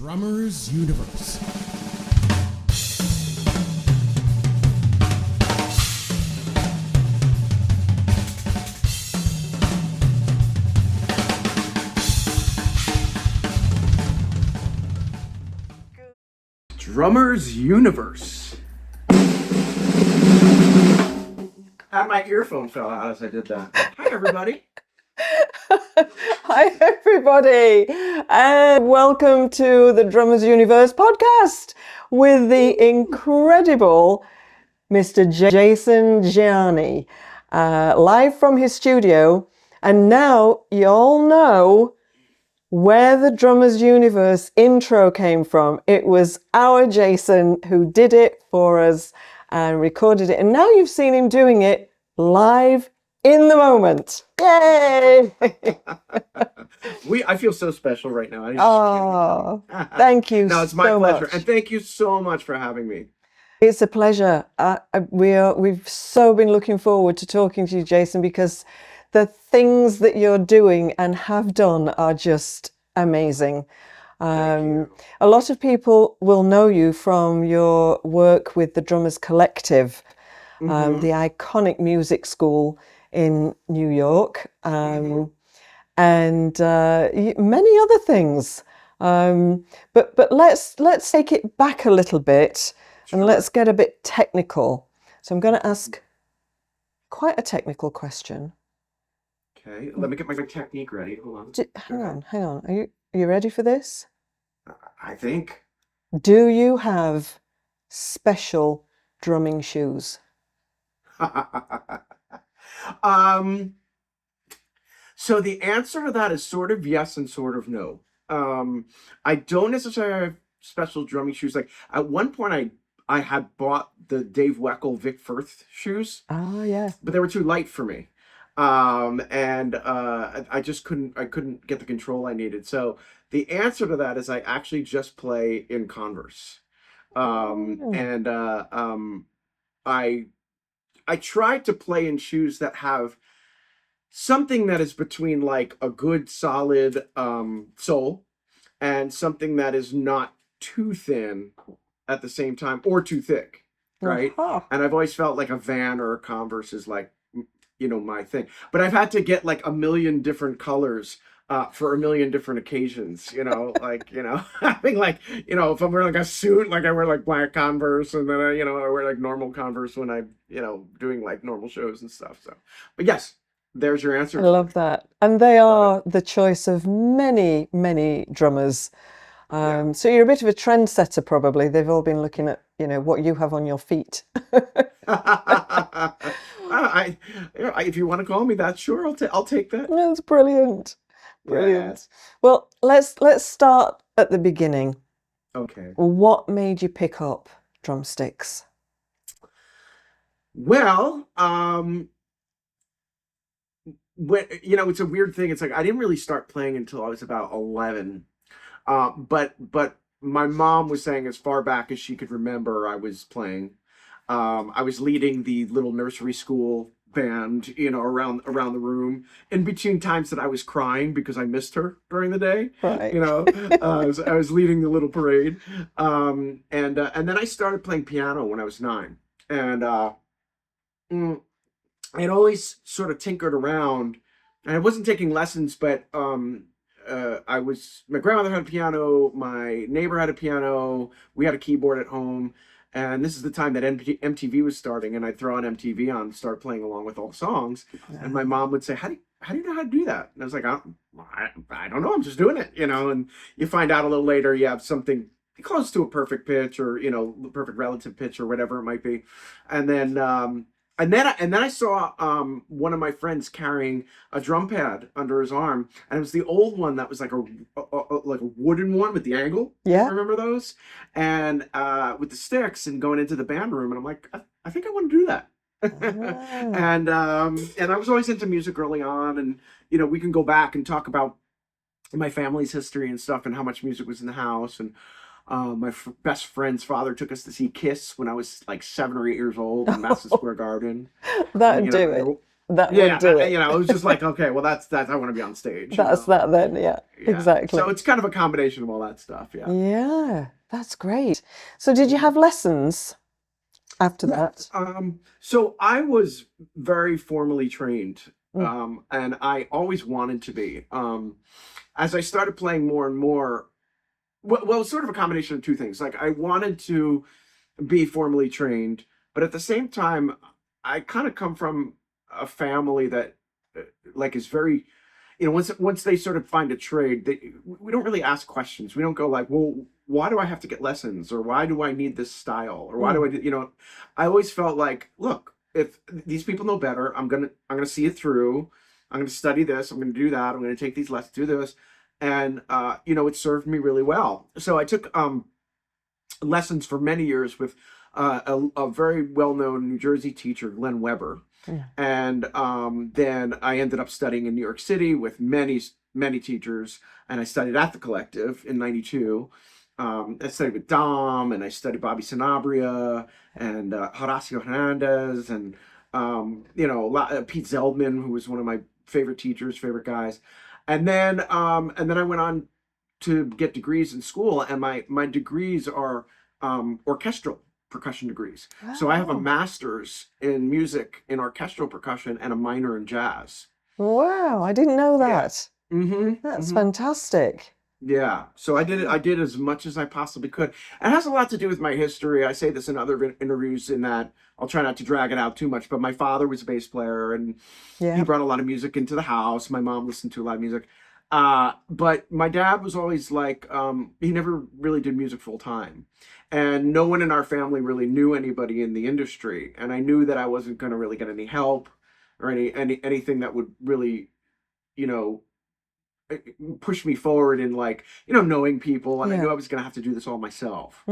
Drummers Universe. Drummers Universe. And my earphone fell out as I did that. Hi, everybody. Hi, everybody, and welcome to the Drummers Universe podcast with the incredible Mr. Jason Gianni, live from his studio. And now you all know where the Drummers Universe intro came from. It was our Jason who did it for us and recorded it. And now you've seen him doing it live in the moment. Yay! I feel so special right now. Thank you No, it's my so pleasure. much. And thank you so much for having me. It's a pleasure. We've so been looking forward to talking to you, Jason, because the things that you're doing and have done are just amazing. A lot of people will know you from your work with the Drummers Collective, the iconic music school in New York, and many other things. But let's take it back a little bit and let's get a bit technical. So I'm going to ask quite a technical question. Okay, let me get my technique ready. Hold on. Hang on. Are you ready for this? I think. Do you have special drumming shoes? So the answer to that is sort of yes and sort of no. I don't necessarily have special drumming shoes. Like at one point I had bought the Dave Weckl Vic Firth shoes. Oh yeah. But they were too light for me. I just couldn't get the control I needed. So the answer to that is I actually just play in Converse. I tried to play in shoes that have something that is between like a good solid sole and something that is not too thin at the same time or too thick, right? And I've always felt like a Van or a Converse is like, you know, my thing. But I've had to get like a million different colors for a million different occasions, you know, like, you know, I think like, you know, if I'm wearing like a suit, like I wear like black Converse and then I wear like normal Converse when I, doing like normal shows and stuff. So, but yes, there's your answer. I love that. And they are the choice of many, many drummers. So you're a bit of a trendsetter, probably. They've all been looking at, what you have on your feet. If you want to call me that, sure, I'll take that. That's brilliant. Brilliant. Yeah. Well, let's start at the beginning. Okay. What made you pick up drumsticks? Well, it's a weird thing. It's like I didn't really start playing until I was about 11. But my mom was saying as far back as she could remember, I was playing. I was leading the little nursery school band, around the room in between times that I was crying because I missed her during the day. Right. I was leading the little parade. And then I started playing piano when I was 9. And I'd always sort of tinkered around, and I wasn't taking lessons, but my grandmother had a piano, my neighbor had a piano, we had a keyboard at home, and this is the time that MTV was starting, and I'd throw on MTV on and start playing along with all the songs, and my mom would say, how do you know how to do that? And I was like, I don't know, I'm just doing it, and you find out a little later you have something close to a perfect pitch or, perfect relative pitch or whatever it might be, and then I saw one of my friends carrying a drum pad under his arm, and it was the old one that was like a wooden one with the angle. Yeah, I remember those, and with the sticks, and going into the band room, and I'm like, I think I want to do that. And I was always into music early on, and we can go back and talk about my family's history and stuff, and how much music was in the house, and. My best friend's father took us to see Kiss when I was like 7 or 8 years old in Madison Square Garden. That'd do it. that Yeah, would do it. it was just like, okay, well, that's I want to be on stage. That's that then, yeah, Yeah. exactly. So it's kind of a combination of all that stuff. Yeah. Yeah, that's great. So did you have lessons after that? So I was very formally trained, Mm. and I always wanted to be. As I started playing more and more, well, it's sort of a combination of two things. Like I wanted to be formally trained, but at the same time, I kind of come from a family that like is very, once they sort of find a trade, we don't really ask questions. We don't go like, well, why do I have to get lessons, or why do I need this style, or why do I do, I always felt like, look, if these people know better, I'm gonna see it through. I'm gonna study this. I'm gonna do that. I'm gonna take these lessons, do this, and it served me really well. So I took lessons for many years with a very well-known New Jersey teacher, Glenn Weber. Yeah. And then I ended up studying in New York City with many teachers, and I studied at the Collective in '92. I studied with Dom, and I studied Bobby Sanabria and Horacio Hernandez, and Pete Zeldman, who was one of my favorite teachers, favorite guys. And then I went on to get degrees in school, and my degrees are orchestral percussion degrees. Wow. So I have a master's in music in orchestral percussion and a minor in jazz. Wow, I didn't know that. Yeah. Mm-hmm. That's fantastic. Yeah. So I did as much as I possibly could. It has a lot to do with my history. I say this in other interviews in that I'll try not to drag it out too much, but my father was a bass player, and he brought a lot of music into the house. My mom listened to a lot of music. But my dad was always like, he never really did music full time. And no one in our family really knew anybody in the industry. And I knew that I wasn't going to really get any help or anything that would really, push me forward in like, knowing people. And I knew I was going to have to do this all myself.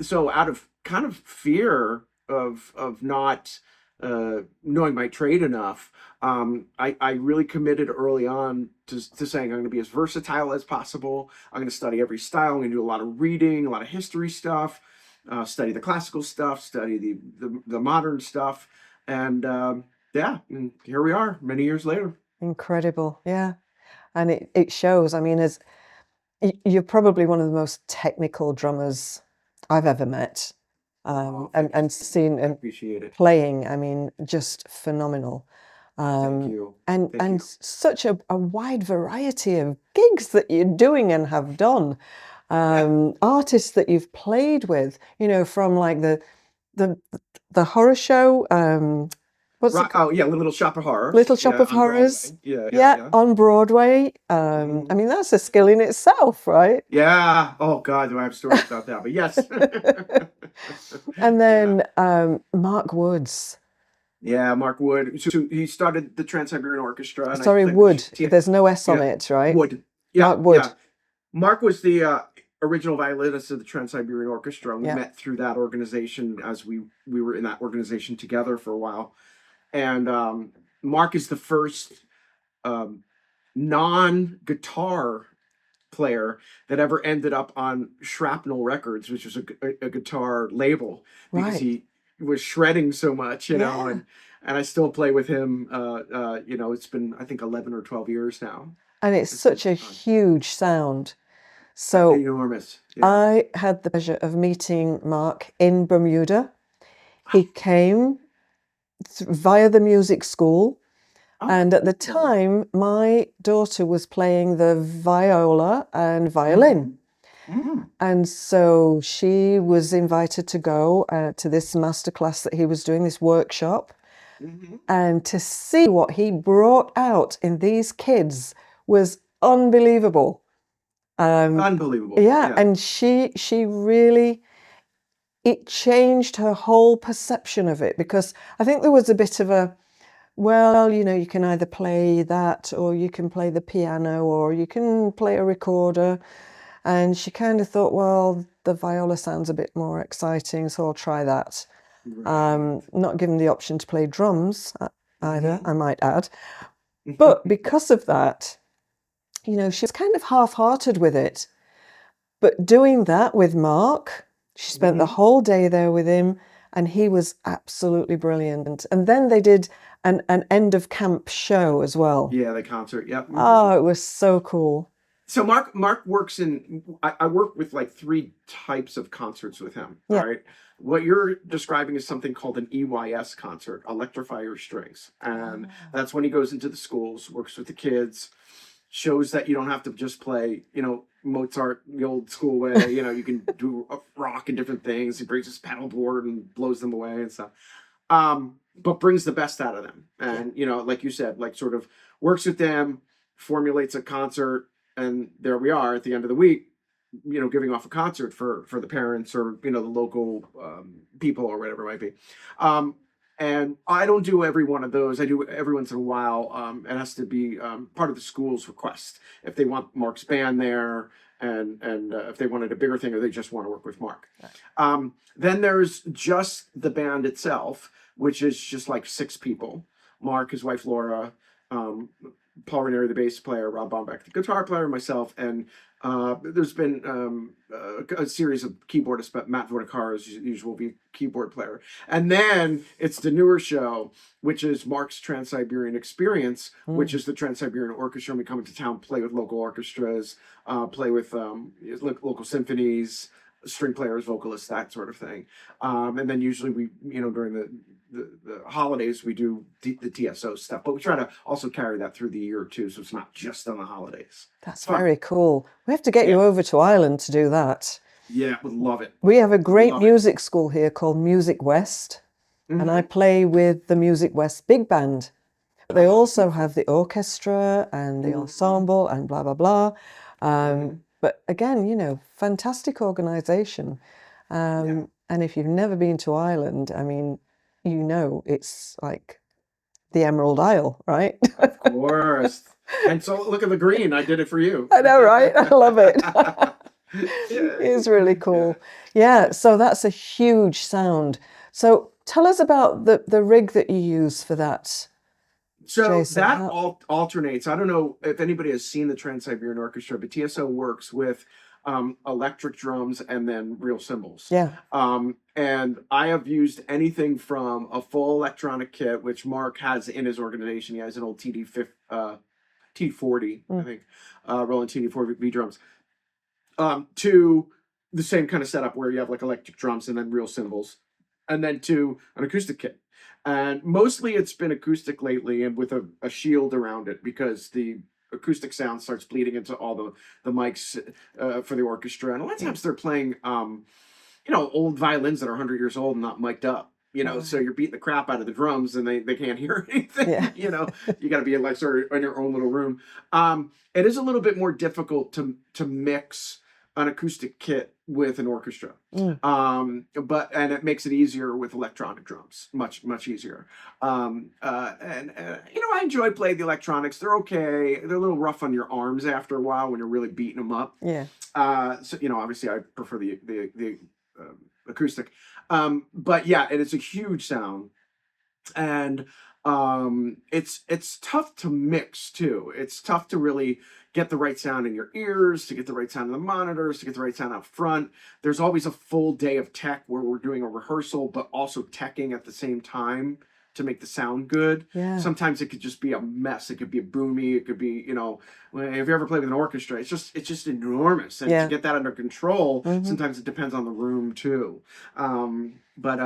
So out of kind of fear of not knowing my trade enough, I really committed early on to saying I'm going to be as versatile as possible. I'm going to study every style. I'm going to do a lot of reading, a lot of history stuff, study the classical stuff, study the modern stuff. And and here we are many years later. Incredible. Yeah. And it shows. I mean, you're probably one of the most technical drummers I've ever met. And seen and playing, I mean, just phenomenal. Thank you. And such a wide variety of gigs that you're doing and have done. Artists that you've played with, from like the horror show. Little Shop of Horrors. Little Shop of Horrors. Yeah, on Broadway. I mean, that's a skill in itself, right? Yeah. Oh God, do I have stories about that? But yes. And then Marc Woods. Yeah, Marc Wood. So he started the Trans-Siberian Orchestra. Sorry, Wood. There's no S on it, right? Wood. Yeah, Marc Wood. Yeah. Marc was the original violinist of the Trans-Siberian Orchestra. We met through that organization as we were in that organization together for a while. And Marc is the first non-guitar player that ever ended up on Shrapnel Records, which was a guitar label, because he was shredding so much, know, and I still play with him. It's been, I think, 11 or 12 years now. And it's such a huge sound. So enormous. Yeah. I had the pleasure of meeting Marc in Bermuda. He came via the music school. And at the time, my daughter was playing the viola and violin. And so she was invited to go to this masterclass that he was doing, this workshop. And to see what he brought out in these kids was unbelievable. Unbelievable. Yeah, and she really, it changed her whole perception of it, because I think there was a bit of a, well, you can either play that, or you can play the piano, or you can play a recorder. And she kind of thought, well, the viola sounds a bit more exciting, so I'll try that. Not given the option to play drums either, I might add. But because of that, she was kind of half-hearted with it. But doing that with Marc, she spent the whole day there with him, and he was absolutely brilliant. And then they did an end of camp show as well. Yeah, the concert. Yep. Oh, it was so cool. So Marc works in. I work with like 3 types of concerts with him. Yeah. All right. What you're describing is something called an EYS concert, Electrify Your Strings, and that's when he goes into the schools, works with the kids, shows that you don't have to just play, Mozart the old school way. You can do rock and different things. He brings his pedal board and blows them away and stuff. But brings the best out of them, and like you said, like sort of works with them, formulates a concert. And there we are at the end of the week, giving off a concert for the parents or, the local people or whatever it might be. And I don't do every one of those. I do every once in a while. It has to be part of the school's request. If they want Marc's band there and if they wanted a bigger thing or they just want to work with Marc. Right. Then there's just the band itself, which is just like 6 people. Marc, his wife, Laura, Paul Ranieri, the bass player, Rob Bombeck, the guitar player, myself, and there's been a series of keyboardists, but Matt Vodakar is usual keyboard player. And then it's the newer show, which is Marc's Trans-Siberian Experience, which is the Trans-Siberian Orchestra. We come into town, play with local orchestras, play with local symphonies, string players, vocalists, that sort of thing. And then usually we, during the holidays, we do the TSO stuff, but we try to also carry that through the year too, so it's not just on the holidays. That's very cool. We have to get you over to Ireland to do that. Yeah, would love it. We have a great music school here called Music West, and I play with the Music West Big Band. They also have the orchestra and the ensemble and blah, blah, blah. But again, fantastic organization. And if you've never been to Ireland, I mean, it's like the Emerald Isle, right? Of course. And so look at the green. I did it for you. I know, right? I love it. It's really cool. Yeah, so that's a huge sound. So tell us about the rig that you use for that. So Jason, that alternates. I don't know if anybody has seen the Trans-Siberian Orchestra, but TSO works with electric drums and then real cymbals. Yeah. And I have used anything from a full electronic kit, which Marc has in his organization. He has an old TD40, I think, Roland TD4 V drums, to the same kind of setup where you have like electric drums and then real cymbals, and then to an acoustic kit. And mostly it's been acoustic lately and with a shield around it because the acoustic sound starts bleeding into all the mics for the orchestra. And a lot of times they're playing, old violins that are 100 years old and not mic'd up. So you're beating the crap out of the drums and they can't hear anything. Yeah. You got to be like sort of in your own little room. It is a little bit more difficult to mix an acoustic kit with an orchestra. And it makes it easier with electronic drums, much easier. I enjoy playing the electronics. They're okay. They're a little rough on your arms after a while when you're really beating them up. Yeah. So obviously I prefer the acoustic. But yeah, it is a huge sound, and it's tough to mix too. It's tough to really get the right sound in your ears, to get the right sound in the monitors, to get the right sound out front. There's always a full day of tech where we're doing a rehearsal, but also teching at the same time to make the sound good. Yeah. Sometimes it could just be a mess. It could be a boomy. It could be, if you ever play with an orchestra, it's just enormous. And to get that under control, sometimes it depends on the room too. But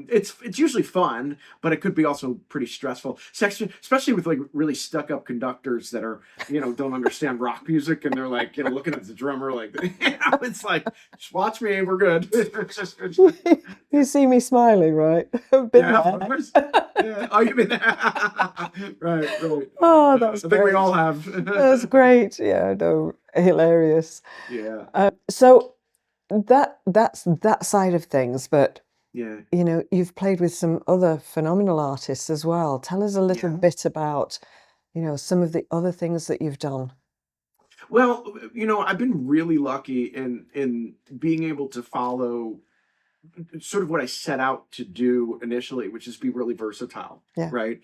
it's usually fun, but it could be also pretty stressful, especially with like really stuck up conductors that are, don't understand rock music, and they're like, looking at the drummer like, it's like, just watch me, we're good. You see me smiling, right? Of course. Yeah. Oh, you mean that? Right. Oh, that's I think we all have. That's great. Yeah, no, hilarious. Yeah. So that's that side of things, but yeah, you've played with some other phenomenal artists as well. Tell us a little bit about some of the other things that you've done. Well, I've been really lucky in being able to follow sort of what I set out to do initially, which is be really versatile. Yeah. Right.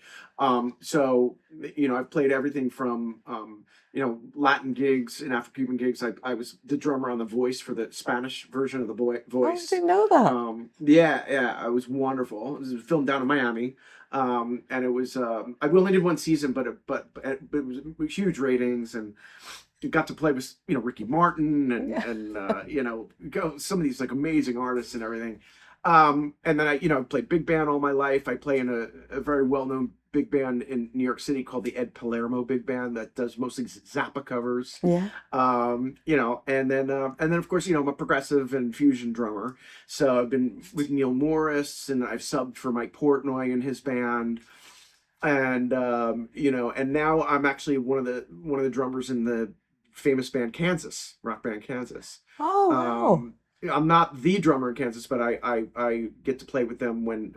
So, I've played everything from, Latin gigs and Afro-Cuban gigs. I was the drummer on The Voice for the Spanish version of The Oh, I Voice. didn't know that. Yeah, it was wonderful. It was filmed down in Miami, and it was. I only did one season, but it was huge ratings, and you got to play with Ricky Martin and go some of these like amazing artists and everything. And then I played big band all my life. I play in a very well-known big band in New York City called the Ed Palermo Big Band that does mostly Zappa covers. Yeah. And then of course, I'm a progressive and fusion drummer. So I've been with Neal Morse, and I've subbed for Mike Portnoy and his band. And and now I'm actually one of the drummers in the famous band Kansas, rock band Kansas. Oh, wow. I'm not the drummer in Kansas, but I get to play with them when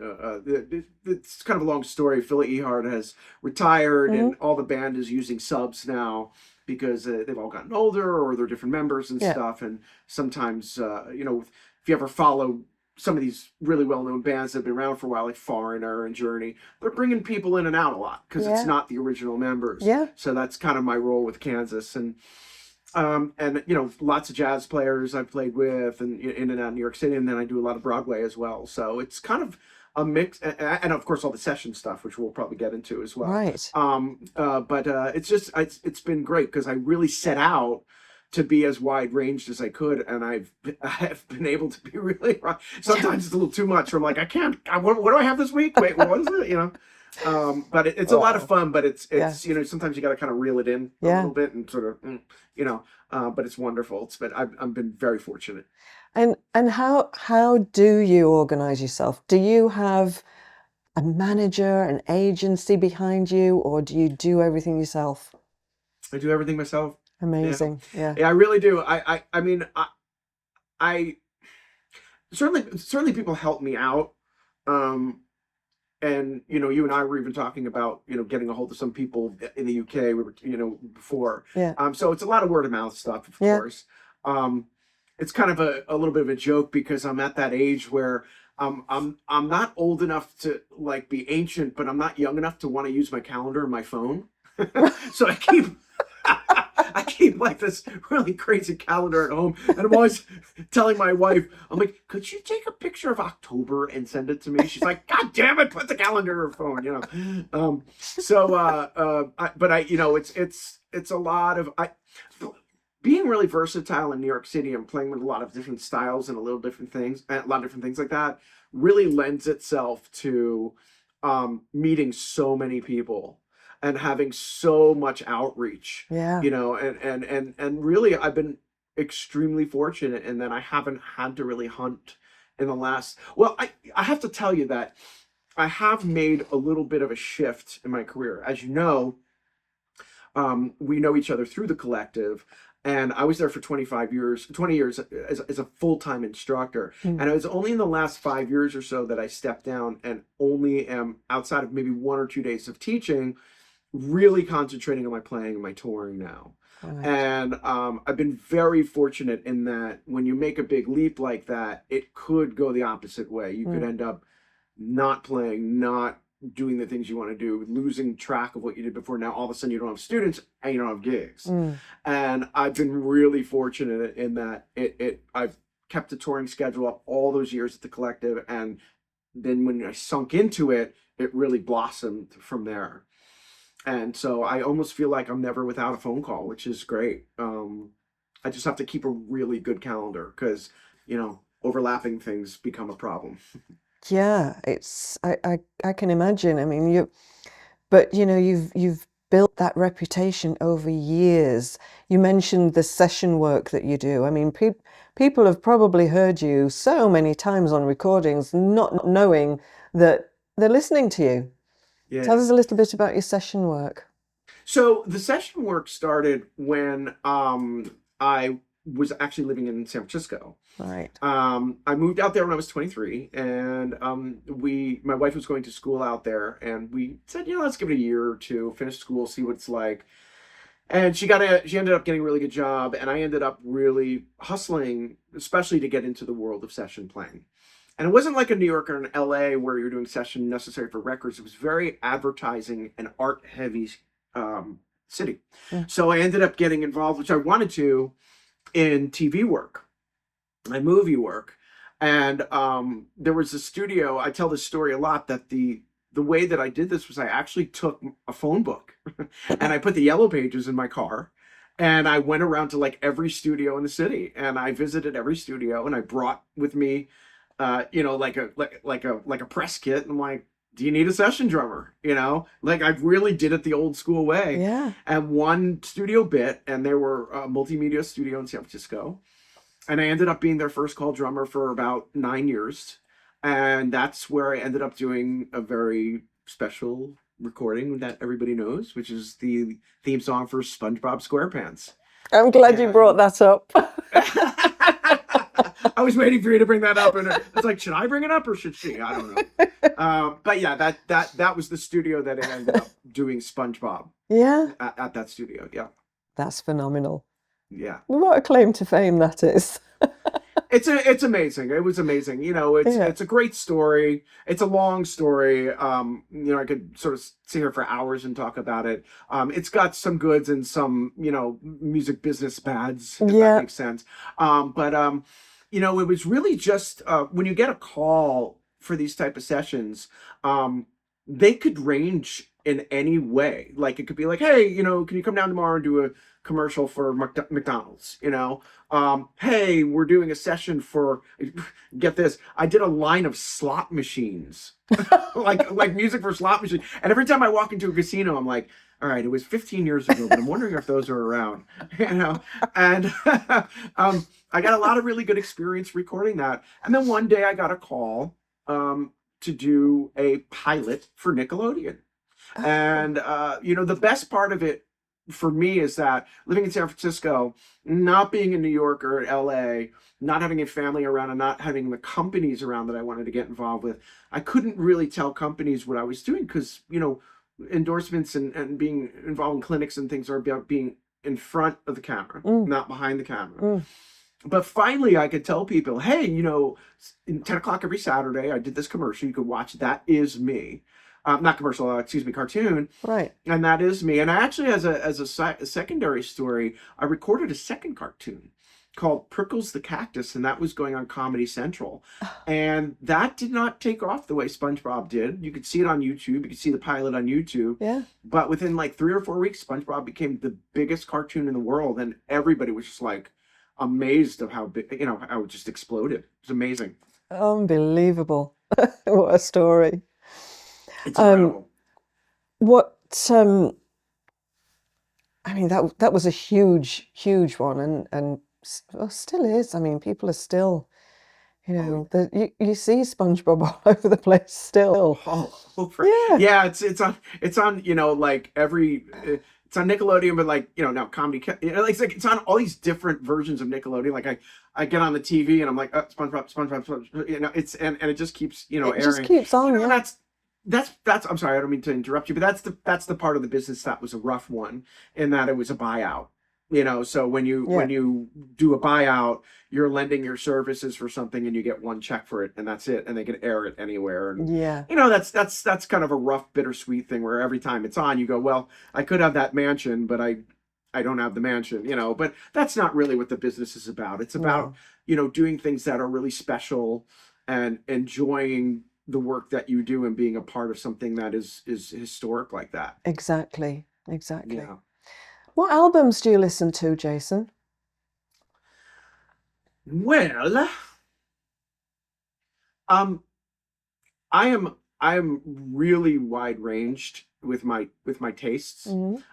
it's kind of a long story. Philly Ehart has retired, and all the band is using subs now because they've all gotten older or they're different members and stuff. And sometimes, if you ever follow some of these really well-known bands that have been around for a while, like Foreigner and Journey, they're bringing people in and out a lot because it's not the original members. Yeah. So that's kind of my role with Kansas. And lots of jazz players I've played with and in and out of New York City, and then I do a lot of Broadway as well. So it's kind of a mix, and of course all the session stuff, which we'll probably get into as well. Right. But it's been great because I really set out to be as wide ranged as I could, and I've been able to be really. Sometimes it's a little too much. I'm like, I can't. What do I have this week? Wait, what is it? But it's a lot of fun. But it's sometimes you got to kind of reel it in a little bit and sort of but it's wonderful. I've been very fortunate. And how do you organize yourself? Do you have a manager, an agency behind you, or do you do everything yourself? I do everything myself. Amazing. Yeah, I really do. I mean, I certainly people help me out. And you and I were even talking about getting a hold of some people in the UK. We were before. Yeah. So it's a lot of word of mouth stuff, of course. It's kind of a little bit of a joke because I'm at that age where I'm not old enough to like be ancient, but I'm not young enough to want to use my calendar and my phone. So I keep like this really crazy calendar at home, and I'm always telling my wife, I'm like, could you take a picture of October and send it to me? She's like, God damn it, put the calendar in her phone, it's a lot of being really versatile in New York City and playing with a lot of different styles and a lot of different things like that really lends itself to meeting so many people and having so much outreach. And really I've been extremely fortunate in that I haven't had to really hunt in the last. Well, I have to tell you that I have made a little bit of a shift in my career. As you know, we know each other through the collective, and I was there for 20 years as a full-time instructor. And it was only in the last 5 years or so that I stepped down and only am, outside of maybe 1 or 2 days of teaching, really concentrating on my playing and my touring now. Right. And I've been very fortunate in that when you make a big leap like that, it could go the opposite way. You could end up not playing, not doing the things you want to do, losing track of what you did before. Now all of a sudden you don't have students and you don't have gigs. And I've been really fortunate in that I've kept a touring schedule up all those years at the collective, and then when I sunk into it, it really blossomed from there. And so I almost feel like I'm never without a phone call, which is great. I just have to keep a really good calendar because, overlapping things become a problem. Yeah, I can imagine. I mean, you've built that reputation over years. You mentioned the session work that you do. I mean, people have probably heard you so many times on recordings, not knowing that they're listening to you. Yeah. Tell us a little bit about your session work. So the session work started when I was actually living in San Francisco. Right. I moved out there when I was 23, and my wife was going to school out there, and we said, let's give it a year or two, finish school, see what it's like. And she ended up getting a really good job, and I ended up really hustling, especially to get into the world of session playing. And it wasn't like a New York or an LA where you're doing session necessary for records. It was very advertising and art heavy city. Mm. So I ended up getting involved, which I wanted to, in TV work, my movie work. And there was a studio, I tell this story a lot, that the way that I did this was I actually took a phone book and I put the yellow pages in my car, and I went around to like every studio in the city, and I visited every studio, and I brought with me like a press kit, and I'm like, do you need a session drummer? Like I really did it the old school way. Yeah. And one studio bit, and they were a multimedia studio in San Francisco, and I ended up being their first call drummer for about 9 years. And that's where I ended up doing a very special recording that everybody knows, which is the theme song for Spongebob Squarepants. I'm glad you brought that up. I was waiting for you to bring that up, and it's like, should I bring it up or should she? I don't know. But yeah, that was the studio that I ended up doing SpongeBob. Yeah. At that studio. Yeah. That's phenomenal. Yeah. What a claim to fame that is. It's amazing. It was amazing. It's a great story. It's a long story. I could sort of sit here for hours and talk about it. It's got some goods and some, music business bads, if that makes sense. It was really just when you get a call for these type of sessions, they could range in any way. Like it could be like, hey, can you come down tomorrow and do a commercial for McDonald's? Hey, we're doing a session for, get this, I did a line of slot machines, like music for slot machines. And every time I walk into a casino, I'm like, all right, it was 15 years ago, but I'm wondering if those are around, and I got a lot of really good experience recording that. And then one day I got a call to do a pilot for Nickelodeon. And, the best part of it for me is that living in San Francisco, not being in New York or LA, not having a family around and not having the companies around that I wanted to get involved with, I couldn't really tell companies what I was doing because, endorsements and being involved in clinics and things are about being in front of the camera, not behind the camera. But finally I could tell people, hey, in 10 o'clock every Saturday, I did this commercial. You could watch. That is me. Not commercial, cartoon. Right. And that is me. And I actually, as a secondary story, I recorded a second cartoon called Prickles the Cactus, and that was going on Comedy Central. And that did not take off the way SpongeBob did. You could see it on YouTube. You could see the pilot on YouTube. Yeah. But within like 3 or 4 weeks, SpongeBob became the biggest cartoon in the world, and everybody was just like amazed of how big, how it just exploded. It was amazing. Unbelievable. What a story. It's incredible. That was a huge one, and still is. I mean, people are still, you see SpongeBob all over the place still. All over. Yeah. It's on like every. It's on Nickelodeon, but like now comedy. It's on all these different versions of Nickelodeon. Like I get on the TV and I'm like, SpongeBob. It's and it just keeps airing. It just keeps on. That's I'm sorry, I don't mean to interrupt you, but that's the part of the business that was a rough one, in that it was a buyout. So when you do a buyout, you're lending your services for something and you get one check for it, and that's it, and they can air it anywhere. And that's kind of a rough, bittersweet thing where every time it's on, you go, well, I could have that mansion, but I don't have the mansion, but that's not really what the business is about. It's about, doing things that are really special and enjoying the work that you do and being a part of something that is historic like that. Exactly. Yeah. What albums do you listen to, Jason? Well, I am really wide ranged with my tastes. And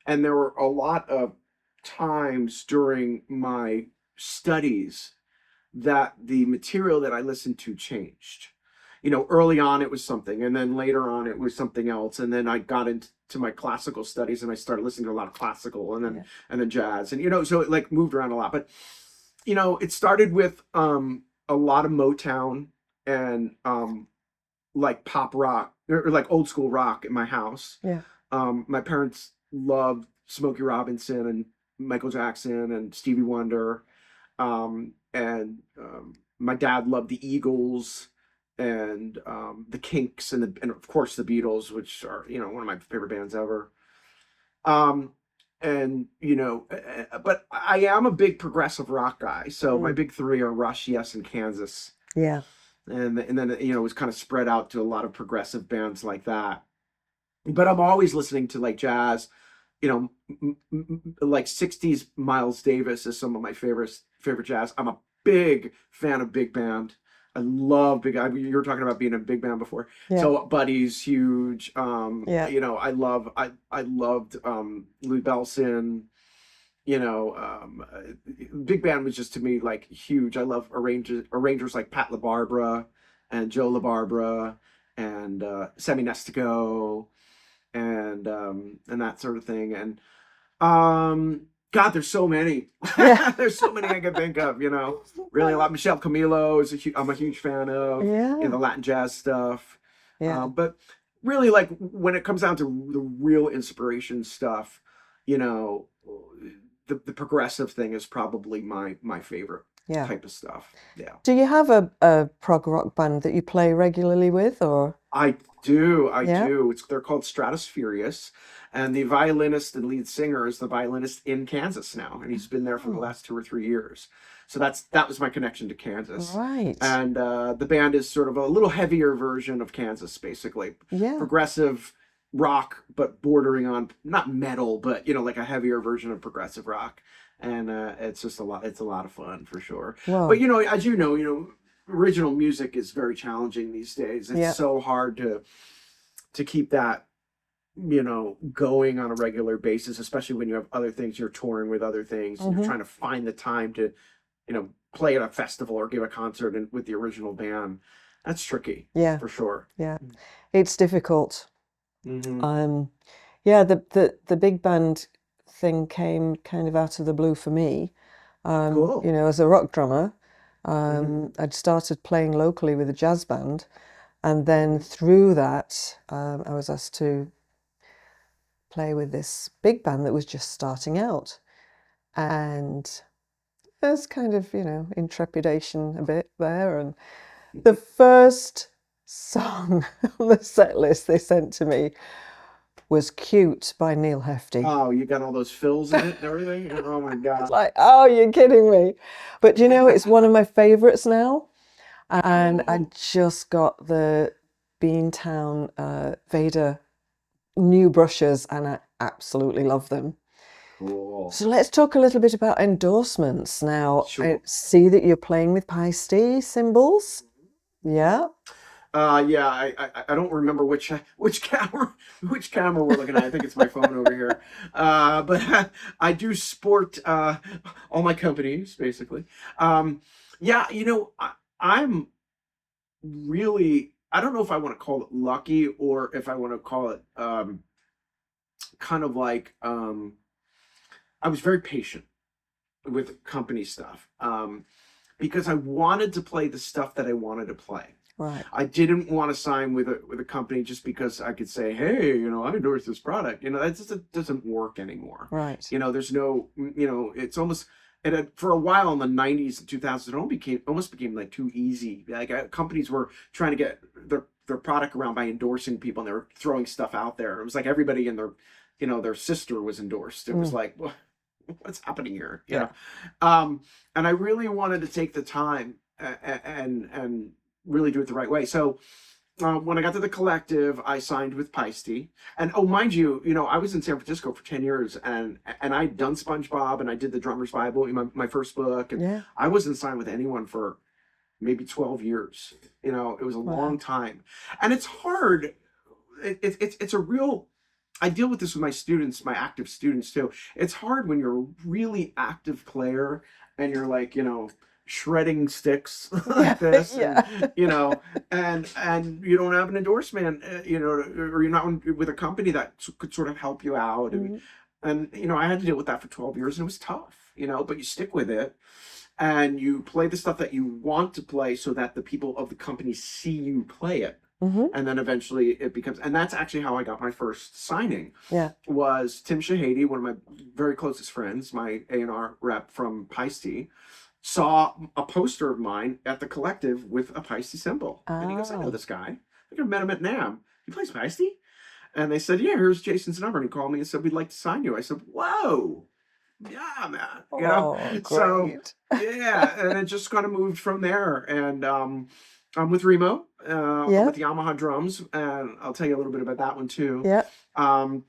there were a lot of times during my studies that the material that I listened to changed. Early on it was something, and then later on it was something else, and then I got into my classical studies and I started listening to a lot of classical, and then jazz, and so it like moved around a lot. But it started with a lot of Motown and like pop rock or like old school rock in my house. Yeah. My parents loved Smokey Robinson and Michael Jackson and Stevie Wonder, and my dad loved the Eagles and the Kinks and of course the Beatles, which are one of my favorite bands ever. And but I am a big progressive rock guy. So my Mm. big three are Rush, Yes, and Kansas. Yeah. And then it was kind of spread out to a lot of progressive bands like that. But I'm always listening to like jazz, like 60s Miles Davis is some of my favorite jazz. I'm a big fan of big band. I love you were talking about being a big band before. Yeah. So Buddy's huge. Yeah. I loved Louis Bellson. Big band was just to me like huge. I love arrangers like Pat LaBarbera and Joe LaBarbera and Semi Nestico and that sort of thing. And God, there's so many. Yeah. There's so many I can think of. Really a lot. Michelle Camilo I'm a huge fan of. Yeah. The Latin jazz stuff. Yeah. But really, like when it comes down to the real inspiration stuff, the progressive thing is probably my favorite Yeah. type of stuff. Yeah. Do you have a prog rock band that you play regularly with, or? I do. Yeah. They're called Stratusfurious, and the violinist and lead singer is the violinist in Kansas now, and he's been there for the last 2 or 3 years. So that was my connection to Kansas. Right. And the band is sort of a little heavier version of Kansas, basically. Yeah. Progressive rock, but bordering on not metal, but like a heavier version of progressive rock. And it's just a lot. It's a lot of fun for sure. Wow. But as original music is very challenging these days. It's so hard to keep that going on a regular basis, especially when you have other things, you're touring with other things, and you're trying to find the time to play at a festival or give a concert with the original band. That's tricky. Yeah. For sure. Yeah. It's difficult. Mm-hmm. Yeah, the big band thing came kind of out of the blue for me. Cool. As a rock drummer, I'd started playing locally with a jazz band, and then through that, I was asked to play with this big band that was just starting out, and there's kind of in trepidation a bit there. And the first song on the set list they sent to me was Cute by Neal Hefti. Oh, you got all those fills in it and everything? Oh my God. It's like, oh, you're kidding me. But it's one of my favorites now. And I just got the Beantown Vader new brushes, and I absolutely love them. Cool. So let's talk a little bit about endorsements now. Sure. I see that you're playing with Paiste cymbals. Yeah. Yeah, I don't remember which camera we're looking at. I think it's my phone over here. But I do sport all my companies basically. Yeah, I'm really, I don't know if I want to call it lucky or if I want to call it kind of like I was very patient with company stuff because I wanted to play the stuff that I wanted to play. Right. I didn't want to sign with a company just because I could say, hey, I endorse this product. That just doesn't work anymore. Right. There's no, it's almost, for a while in the 90s and 2000s, it almost became like too easy. Like companies were trying to get their product around by endorsing people, and they were throwing stuff out there. It was like everybody and their sister was endorsed. It was like, what's happening here? Yeah. And I really wanted to take the time and really do it the right way. So when I got to the collective, I signed with Paiste. And mind you, I was in San Francisco for 10 years and I'd done SpongeBob and I did the Drummer's Bible, my first book. And I wasn't signed with anyone for maybe 12 years. It was a long time. And it's hard. It's a real, I deal with this with my students, my active students too. It's hard when you're a really active player and you're like, shredding sticks like this, and, and you don't have an endorsement, or you're not with a company that could sort of help you out. And I had to deal with that for 12 years and it was tough, but you stick with it and you play the stuff that you want to play so that the people of the company see you play it. And then eventually it becomes, and that's actually how I got my first signing. Was Tim Shahady, one of my very closest friends, my A&R rep from Paiste, saw a poster of mine at the collective with a Paiste cymbal. And he goes, I know this guy. I think I met him at NAMM. He plays Paiste? And they said, yeah, here's Jason's number. And he called me and said, we'd like to sign you. I said, whoa, yeah, man. You know, Oh, so great. yeah, and it just kind of moved from there. And I'm with Remo, Yeah, with Yamaha drums, and I'll tell you a little bit about that one too. yeah, Um,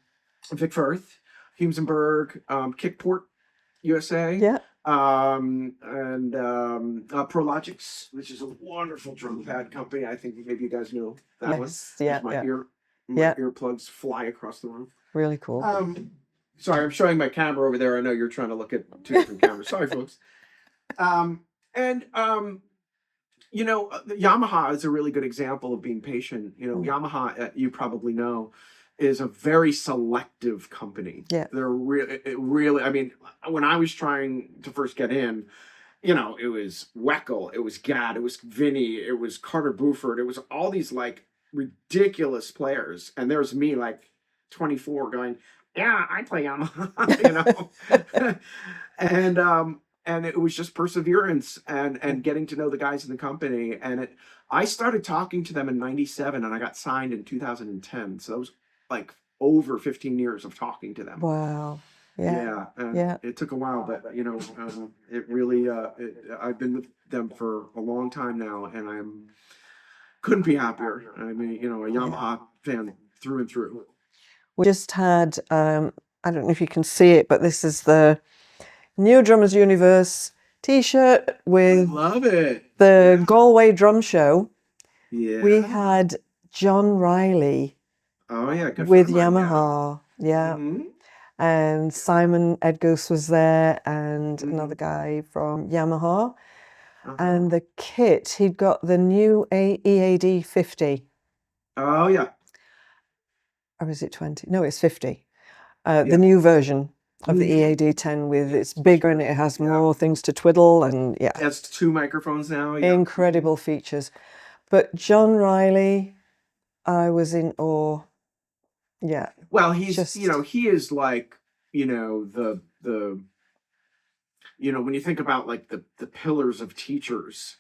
Vic Firth, Humesenberg, Kickport, USA, yeah. and Prologix, which is a wonderful drum pad company. I think maybe you guys know that one. Yes, yeah, As my yeah, my yeah. earplugs fly across the room. Really cool. Sorry, I'm showing my camera over there. I know you're trying to look at two different cameras. Sorry, folks. And Yamaha is a really good example of being patient. Yamaha, you probably know, is a very selective company. Yeah. They're really. I mean, when I was trying to first get in, it was Weckel, it was Gadd, it was Vinny, it was Carter Buford, it was all these like ridiculous players, and there's me like 24 going, yeah, I play Yamaha, and it was just perseverance and getting to know the guys in the company, and I started talking to them in '97, and I got signed in 2010, so that was like over 15 years of talking to them. Wow. Yeah. And Yeah. it took a while, but it really I've been with them for a long time now, and couldn't be happier. I mean, a Yamaha fan through and through. We just had, I don't know if you can see it, but this is the New Drummers Universe t-shirt with Love it. the Galway Drum Show. Yeah. We had John Riley Oh yeah, good with friend of mine, Yamaha. Yeah. Mhm. And Simon Edgoose was there, and Mhm. another guy from Yamaha. Uh-huh. And the kit, he'd got the new EAD 50. Oh yeah. Or is it 20? No, it's 50. Yeah. The new version of the Mhm. EAD 10 it's bigger and it has more things to twiddle, and It has 2 microphones now. Yeah. incredible features. But John Riley, I was in awe. Yeah. Well, he's Just- he is like the when you think about like the pillars of teachers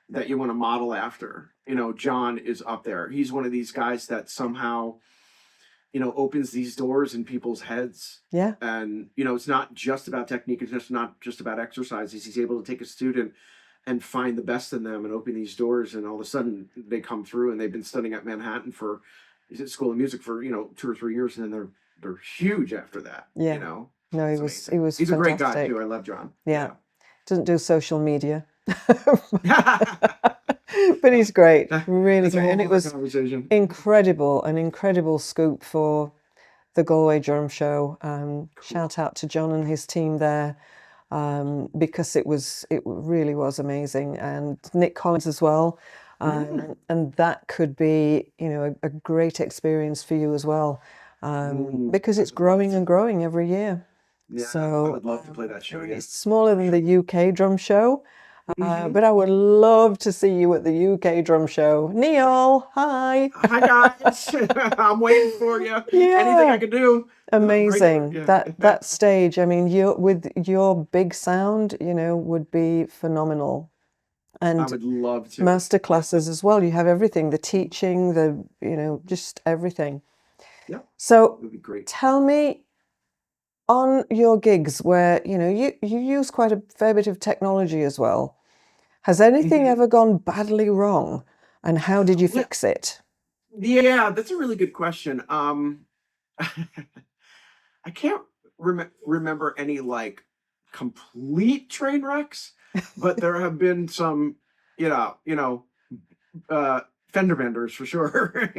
that you want to model after, John is up there. He's one of these guys that somehow opens these doors in people's heads. Yeah. And it's not just about technique, it's just not just about exercises. He's able to take a student and find the best in them and open these doors, and all of a sudden they come through, and they've been studying at Manhattan for School of Music for 2 or 3 years, and then they're huge after that. Yeah. No, he was he's fantastic. a great guy too. I love John. Yeah. Doesn't do social media. But he's great, really great. And it was an incredible scoop for the Galway Drum Show. Shout out to John and his team there, because it really was amazing. And Nick Collins as well. And that could be, a great experience for you as well, because it's growing and growing every year. Yeah, So I would love to play that show. Yeah. It's smaller than the UK drum show, but I would love to see you at the UK drum show. Neal, hi. Hi guys, I'm waiting for you. Anything I can do. Amazing. Right. That stage. I mean, with your big sound, would be phenomenal. And I would love to. Master classes as well. You have everything, the teaching, just everything. Yeah. So it would be great. Tell me, on your gigs where, you use quite a fair bit of technology as well, has anything ever gone badly wrong, and how did you fix it? Yeah, that's a really good question. I can't remember any like complete train wrecks, but there have been some, fender benders for sure.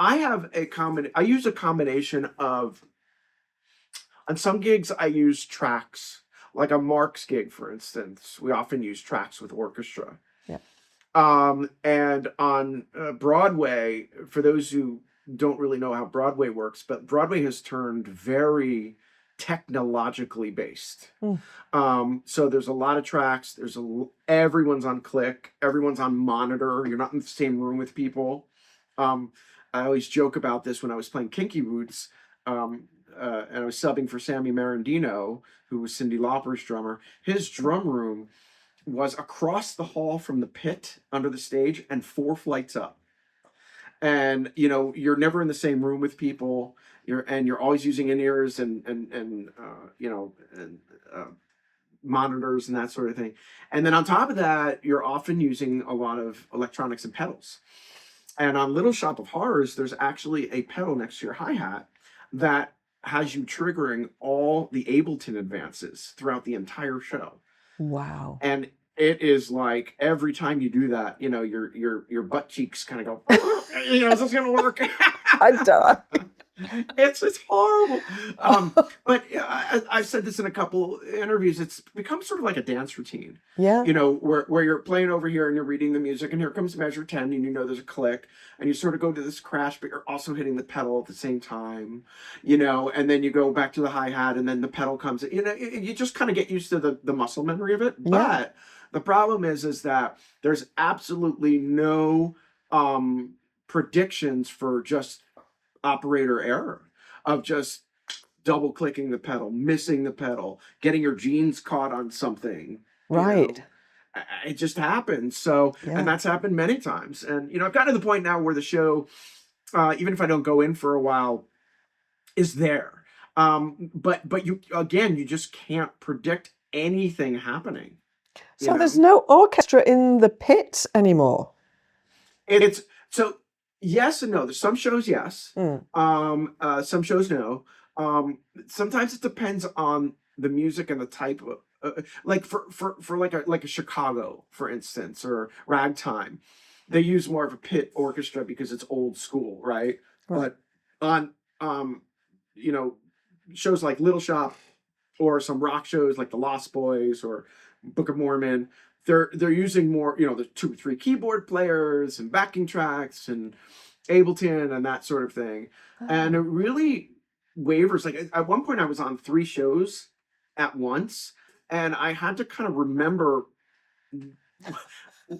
I use a combination of, on some gigs I use tracks, like a Marc's gig, for instance. We often use tracks with orchestra. Yeah. And on Broadway, for those who don't really know how Broadway works, but Broadway has turned very technologically based. So there's a lot of tracks. Everyone's on click. Everyone's on monitor. You're not in the same room with people. I always joke about this when I was playing Kinky Boots, and I was subbing for Sammy Marandino, who was Cyndi Lauper's drummer. His drum room was across the hall from the pit under the stage and 4 flights up. and you're never in the same room with people. You're always using in-ears and monitors and that sort of thing. And then on top of that, you're often using a lot of electronics and pedals. And on Little Shop of Horrors, there's actually a pedal next to your hi-hat that has you triggering all the Ableton advances throughout the entire show. Wow. And it is like every time you do that, your butt cheeks kind of go, oh, is this gonna work? I die. It's horrible. But I've said this in a couple interviews. It's become sort of like a dance routine. Yeah. Where you're playing over here and you're reading the music, and here comes measure 10, and there's a click, and you sort of go to this crash, but you're also hitting the pedal at the same time, and then you go back to the hi-hat, and then the pedal comes in. You just kind of get used to the muscle memory of it. Yeah. But the problem is that there's absolutely no predictions for just operator error of just double clicking the pedal, missing the pedal, getting your jeans caught on something. Right. It just happens. So, Yeah. and that's happened many times. And, I've gotten to the point now where the show, even if I don't go in for a while, is there. But you just can't predict anything happening. So there's no orchestra in the pit anymore. It's so yes and no. There's some shows, yes. Some shows, no. Sometimes it depends on the music and the type of, like for like a Chicago, for instance, or ragtime. They use more of a pit orchestra because it's old school, right? But on shows like Little Shop or some rock shows like the Lost Boys or Book of Mormon, they're using more, the 2 or 3 keyboard players and backing tracks and Ableton and that sort of thing. And it really wavers. Like at one point I was on 3 shows at once, and I had to kind of remember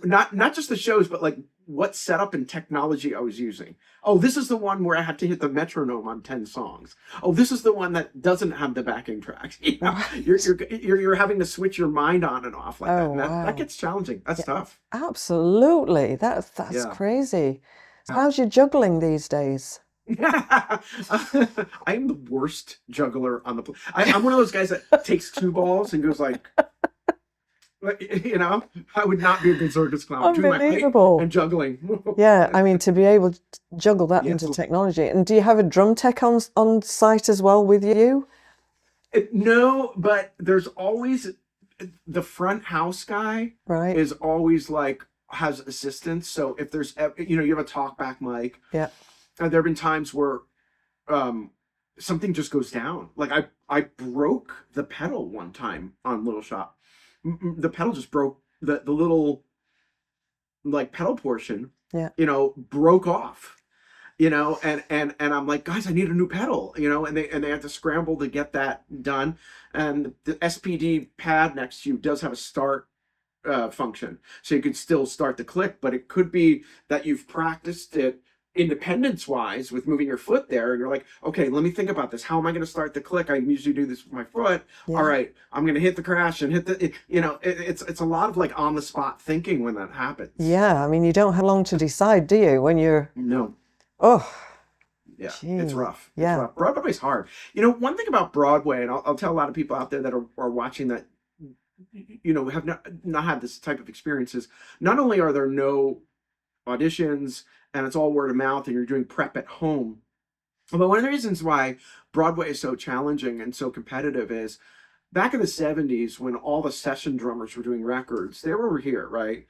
not just the shows, but like what setup and technology I was using. Oh, this is the one where I had to hit the metronome on 10 songs. Oh, this is the one that doesn't have the backing tracks. You're having to switch your mind on and off like that. And that gets challenging. That's tough. Absolutely. That's crazy. So how's your juggling these days? I am the worst juggler on the planet. I'm one of those guys that takes 2 balls and goes like, I would not be a good circus clown. Unbelievable. And juggling. Yeah, I mean, to be able to juggle that into technology. And do you have a drum tech on site as well with you? No, but there's always the front house guy. Right. Is always like has assistance. So if there's you have a talkback mic. Yeah. And there have been times where something just goes down. Like I broke the pedal one time on Little Shop. The pedal just broke. The little like pedal portion, broke off. And I'm like, guys, I need a new pedal. And they have to scramble to get that done. And the SPD pad next to you does have a start function, so you could still start the click, but it could be that you've practiced it independence wise with moving your foot there, and you're like, okay, let me think about this. How am I going to start the click? I usually do this with my foot. All right, I'm going to hit the crash and hit the it's a lot of like on the spot thinking when that happens. Yeah, I mean, you don't have long to decide, do you, when you're it's rough. Yeah. It's rough. Broadway's hard. One thing about Broadway, and I'll tell a lot of people out there that are watching that have not had this type of experiences. Not only are there no auditions and it's all word of mouth and you're doing prep at home, but one of the reasons why Broadway is so challenging and so competitive is back in the 70s when all the session drummers were doing records, they were over here, right?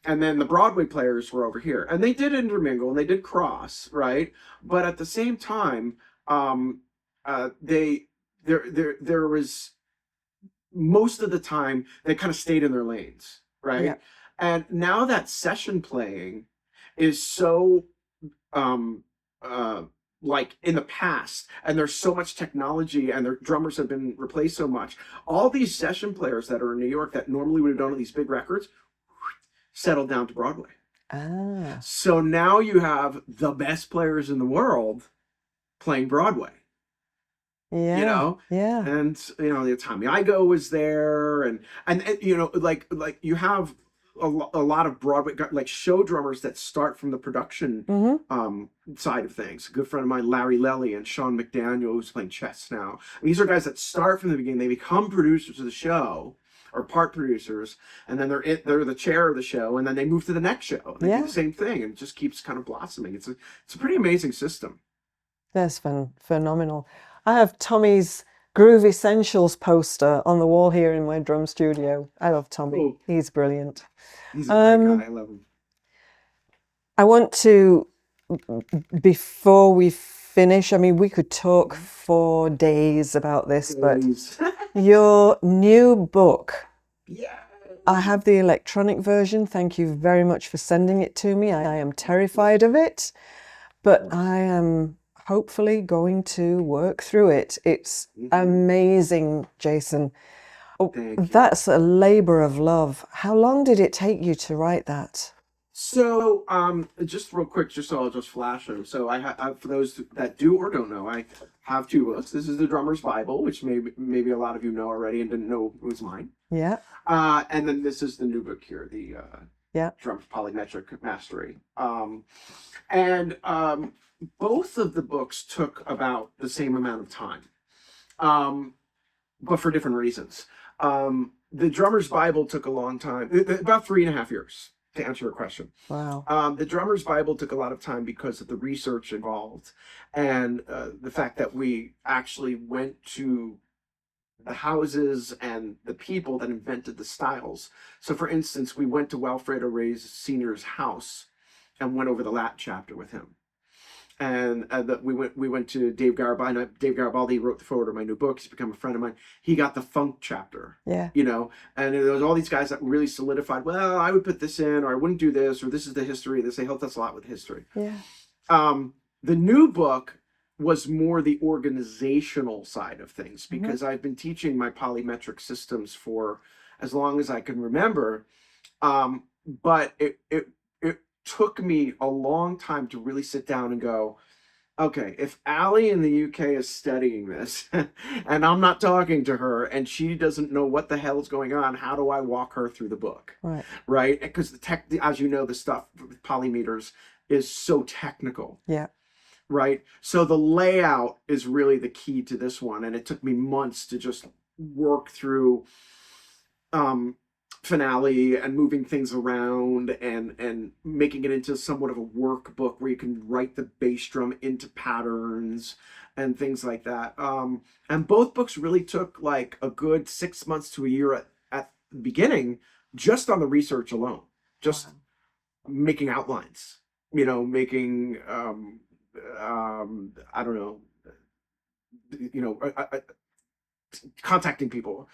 And then the Broadway players were over here, and they did intermingle and they did cross, right? But at the same time, there was most of the time they kind of stayed in their lanes, right? Yeah. And now that session playing is so like in the past, and there's so much technology and their drummers have been replaced so much. All these session players that are in New York that normally would have done these big records settled down to Broadway. So now you have the best players in the world playing Broadway. Yeah. And the Tommy Igoe was there, and like you have a lot of Broadway, like show drummers that start from the production side of things. A good friend of mine, Larry Lelly, and Sean McDaniel, who's playing chess now. These are guys that start from the beginning. They become producers of the show, or part producers, and then they're the chair of the show, and then they move to the next show. And they do the same thing, and it just keeps kind of blossoming. It's a pretty amazing system. That's phenomenal. I have Tommy's Groove Essentials poster on the wall here in my drum studio. I love Tommy. Cool. He's brilliant. He's a great guy. I love him. I want to, before we finish, I mean, we could talk for days about this, but your new book. Yeah. I have the electronic version. Thank you very much for sending it to me. I am terrified of it, but I am hopefully going to work through it. It's amazing, Jason. That's a labor of love. How long did it take you to write that? So, just real quick, I'll just flash them. So I for those that do or don't know, I have two books. This is the Drummer's Bible, which maybe a lot of you know already and didn't know it was mine. Yeah. And then this is the new book here, the Drum Polymetric Mastery. Both of the books took about the same amount of time, but for different reasons. The Drummer's Bible took a long time, about 3.5 years, to answer your question. Wow. The Drummer's Bible took a lot of time because of the research involved and the fact that we actually went to the houses and the people that invented the styles. So for instance, we went to Wilfredo Reyes Sr.'s house and went over the Latin chapter with him. And we went to Dave Garibaldi. Dave Garibaldi wrote the foreword of my new book. He's become a friend of mine. He got the funk chapter. Yeah. You know, and there was all these guys that really solidified, well, I would put this in, or I wouldn't do this, or this is the history. They helped us a lot with history. Yeah. The new book was more the organizational side of things, because I've been teaching my polymetric systems for as long as I can remember. But it took me a long time to really sit down and go, okay, if Allie in the UK is studying this and I'm not talking to her and she doesn't know what the hell is going on, how do I walk her through the book? Right? Because as you know, the stuff with polymeters is so technical. Yeah. Right? So the layout is really the key to this one. And it took me months to just work through finale and moving things around and making it into somewhat of a workbook where you can write the bass drum into patterns and things like that. And both books really took like a good 6 months to a year at the beginning, just on the research alone, just making outlines, you know, making, I don't know, you know, contacting people,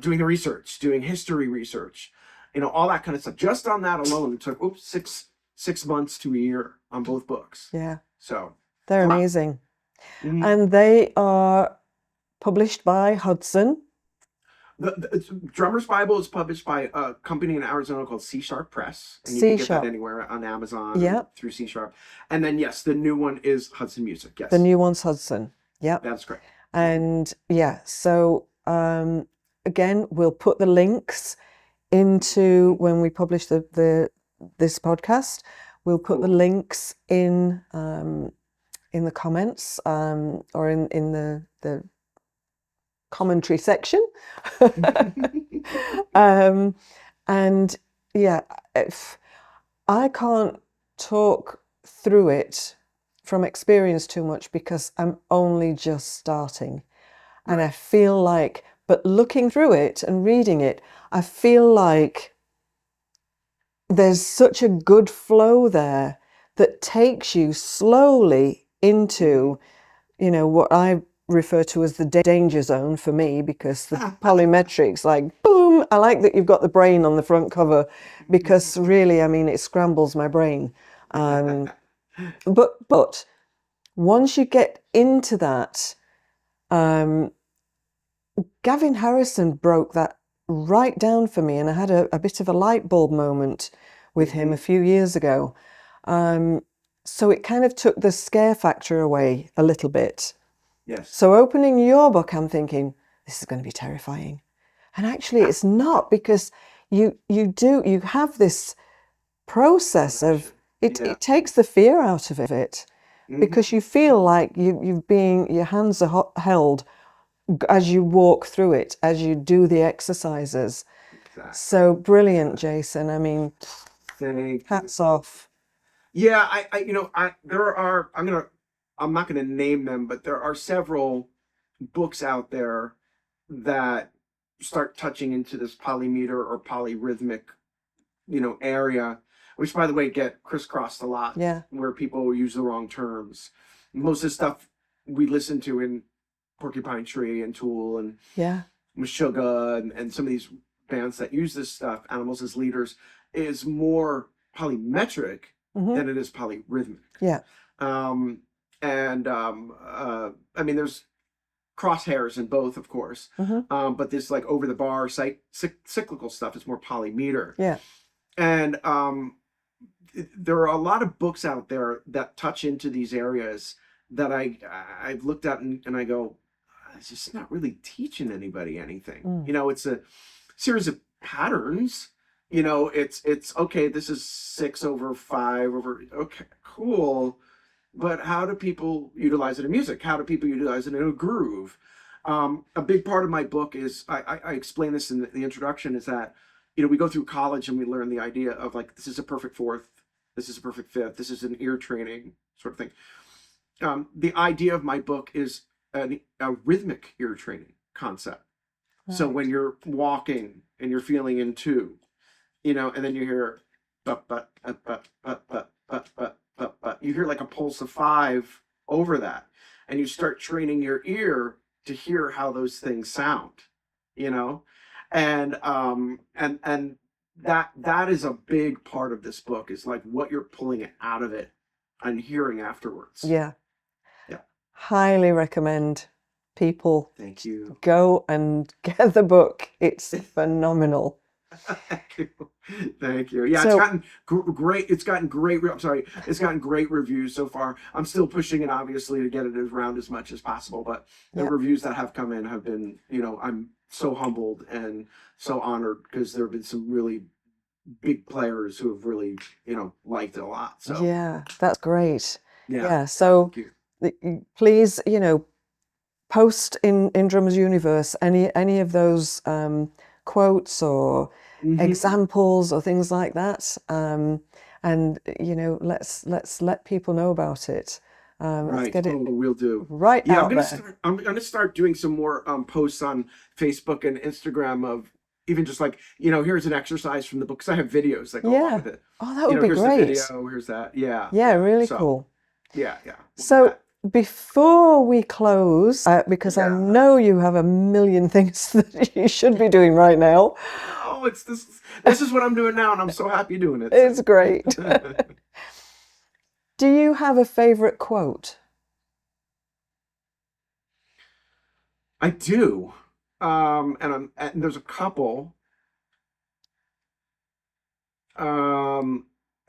doing the research, doing history research, you know, all that kind of stuff. Just on that alone, it took 6 months to a year on both books. Yeah. So they're amazing. And they are published by Hudson. The Drummer's Bible is published by a company in Arizona called C Sharp Press. And you can get that anywhere on Amazon through C Sharp. And then, yes, the new one is Hudson Music. Yes. The new one's Hudson. Yep. That's correct. And yeah, so again, we'll put the links into when we publish this podcast. We'll put the links in the comments or in the commentary section. And yeah, I can't talk through it from experience too much because I'm only just starting. And I feel like, but looking through it and reading it, I feel like there's such a good flow there that takes you slowly into, you know, what I refer to as the danger zone for me, because the polymetrics, like, boom, I like that you've got the brain on the front cover, because really, I mean, it scrambles my brain. But once you get into that, Gavin Harrison broke that right down for me, and I had a bit of a light bulb moment with him a few years ago. So it kind of took the scare factor away a little bit. Yes. So opening your book, I'm thinking, this is going to be terrifying. And actually it's not, because you have this process of it. Yeah. It takes the fear out of it Mhm. because you feel like your hands are held as you walk through it, as you do the exercises. Exactly. So brilliant, Jason. I mean, Thank you. hats off. Yeah, I'm not gonna name them, but there are several books out there that start touching into this polymeter or polyrhythmic, area, which by the way get crisscrossed a lot, Yeah. where people use the wrong terms. Most of the stuff we listen to in Porcupine Tree and Tool and Yeah. Meshuggah and some of these bands that use this stuff, Animals as Leaders, is more polymetric Hmm. than it is polyrhythmic. Yeah. Um, I mean, there's crosshairs in both, of course, Hmm. but this like over the bar cyclical stuff is more polymeter. Yeah. And there are a lot of books out there that touch into these areas that I've looked at and I go, it's just not really teaching anybody anything. It's a series of patterns. It's okay, this is 6/5 over, okay, cool. But how do people utilize it in music? How do people utilize it in a groove? A big part of my book is, I explain this in the introduction, is that, we go through college and we learn the idea of like, this is a perfect fourth, this is a perfect fifth, this is an ear training sort of thing. The idea of my book is a rhythmic ear training concept. Right. So when you're walking and you're feeling in two, and then you hear you hear like a pulse of 5 over that, and you start training your ear to hear how those things sound, and that is a big part of this book, is like what you're pulling out of it and hearing afterwards. Yeah. Yeah. Highly recommend people Thank you. go and get the book. It's phenomenal. Thank you. Yeah, So, it's gotten great. It's gotten great. I'm sorry. It's gotten great reviews so far. I'm still pushing it, obviously, to get it around as much as possible. But the reviews that have come in have been, I'm so humbled and so honored, because there have been some really big players who have really, liked it a lot. So yeah, that's great. yeah. Yeah. So please, post in Drummers Universe any of those quotes or examples or things like that, and let's let people know about it. Let's Right. get it. We'll do. Right Yeah, out there. I'm gonna start doing some more posts on Facebook and Instagram of even just like, here's an exercise from the book, because I have videos that go along with it. Oh, that would be here's great. the video, here's that. Yeah. Yeah, really So, cool. Yeah. So before we close, because I know you have a million things that you should be doing right now. Oh, it's this is what I'm doing now, and I'm so happy doing it. It's great. Do you have a favorite quote? I do. And there's a couple.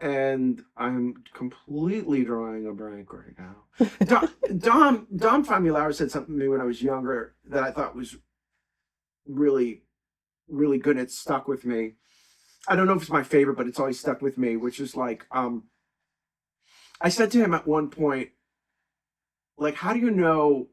And I'm completely drawing a blank right now. Dom Famularo said something to me when I was younger that I thought was really, really good. It stuck with me. I don't know if it's my favorite, but it's always stuck with me, which is like, I said to him at one point, like, how do you know?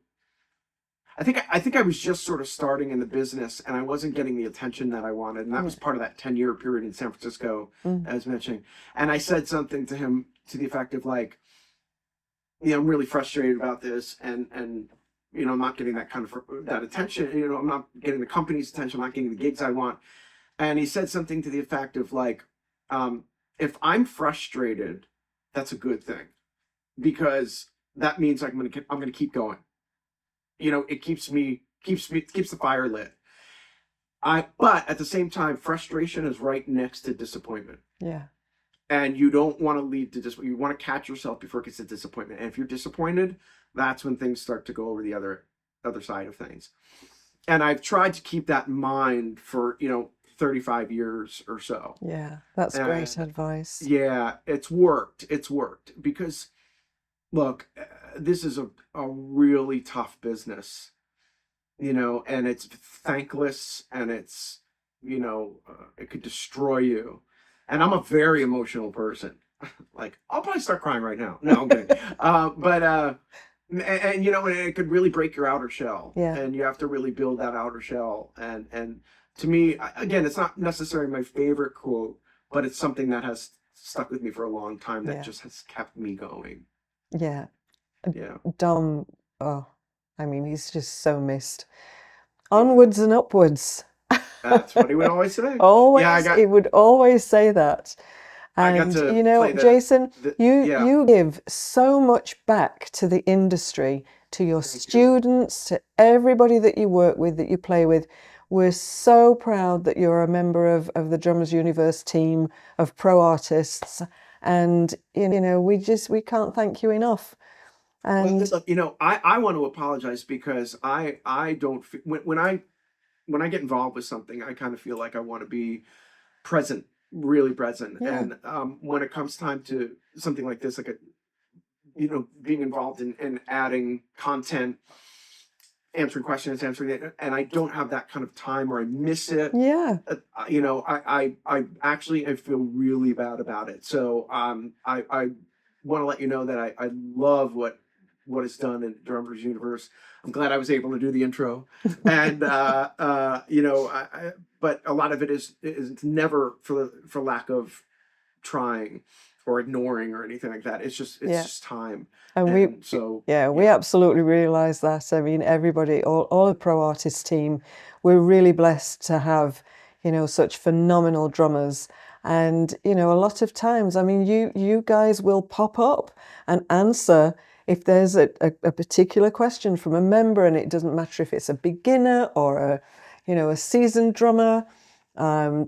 I think I was just sort of starting in the business, and I wasn't getting the attention that I wanted, and that was part of that 10-year period in San Francisco, as mentioning. And I said something to him to the effect of like, I'm really frustrated about this, and I'm not getting that kind of that attention. I'm not getting the company's attention. I'm not getting the gigs I want. And he said something to the effect of like, if I'm frustrated, that's a good thing, because that means I'm gonna keep going. It keeps the fire lit. But at the same time, frustration is right next to disappointment. Yeah. And you don't want to lead to disappointment. You want to catch yourself before it gets to disappointment. And if you're disappointed, that's when things start to go over the other side of things. And I've tried to keep that in mind for, 35 years or so. Yeah, that's great advice. Yeah, it's worked. Because, look, this is a really tough business, and it's thankless, and it's it could destroy you. And I'm a very emotional person. Like, I'll probably start crying right now. No, I'm kidding. And it could really break your outer shell. Yeah. And you have to really build that outer shell. And to me, again, it's not necessarily my favorite quote, but it's something that has stuck with me for a long time that just has kept me going. Yeah. Yeah. Dom, I mean, he's just so missed. Onwards and upwards. That's what he would always say. Always, he would always say that. And Jason, you give so much back to the industry, to your students, to everybody that you work with, that you play with. We're so proud that you're a member of the Drummers Universe team of pro artists, and we can't thank you enough. And I want to apologize because I don't when I get involved with something, I kind of feel like I want to be present, really present. Yeah. And when it comes time to something like this, like being involved in adding content, answering questions, and I don't have that kind of time, or I miss it. Yeah. I actually feel really bad about it. So I want to let you know that I love what is done in Drummers Universe. I'm glad I was able to do the intro, and but a lot of it is never for lack of trying or ignoring or anything like that. It's just time. And we absolutely realize that. I mean, everybody, all the pro artist team, we're really blessed to have such phenomenal drummers. And a lot of times, I mean, you guys will pop up and answer if there's a particular question from a member, and it doesn't matter if it's a beginner or a seasoned drummer,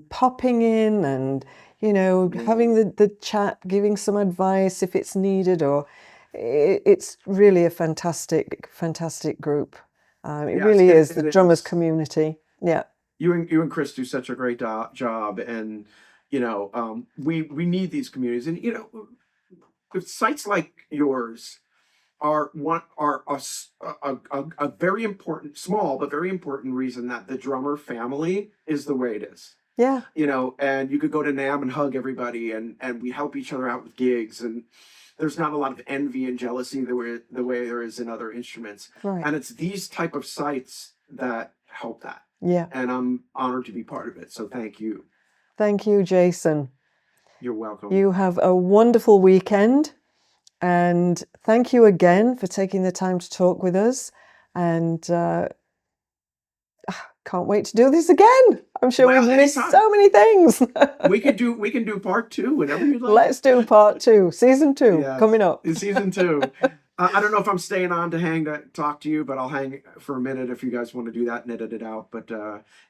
popping in and having the chat, giving some advice if it's needed, or it's really a fantastic group. It really is the drummers community. Yeah. You and Chris do such a great job, and we need these communities, and sites like yours are a very important, small but very important reason that the drummer family is the way it is. Yeah. And you could go to NAMM and hug everybody, and we help each other out with gigs, and there's not a lot of envy and jealousy the way there is in other instruments. Right. And it's these type of sites that help that. Yeah. And I'm honored to be part of it. So thank you. Thank you, Jason. You're welcome. You have a wonderful weekend. And thank you again for taking the time to talk with us. And can't wait to do this again. I'm sure we've missed so many things. we can do part 2 whenever you'd like. Let's do part 2, season 2 coming up. Season 2. I don't know if I'm staying on to talk to you, but I'll hang for a minute if you guys want to do that and edit it out. But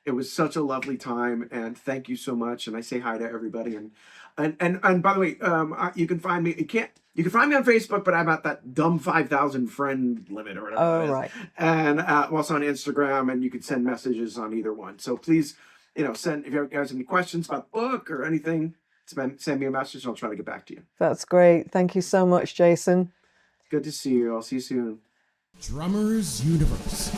it was such a lovely time, and thank you so much. And I say hi to everybody. And by the way, you can find me. You can find me on Facebook, but I'm at that dumb 5,000 friend limit or whatever. Oh, right. And I'm also on Instagram, and you can send messages on either one. So please, send if you guys have any questions about the book or anything, send me a message. I'll try to get back to you. That's great. Thank you so much, Jason. Good to see you. I'll see you soon. Drummers Universe.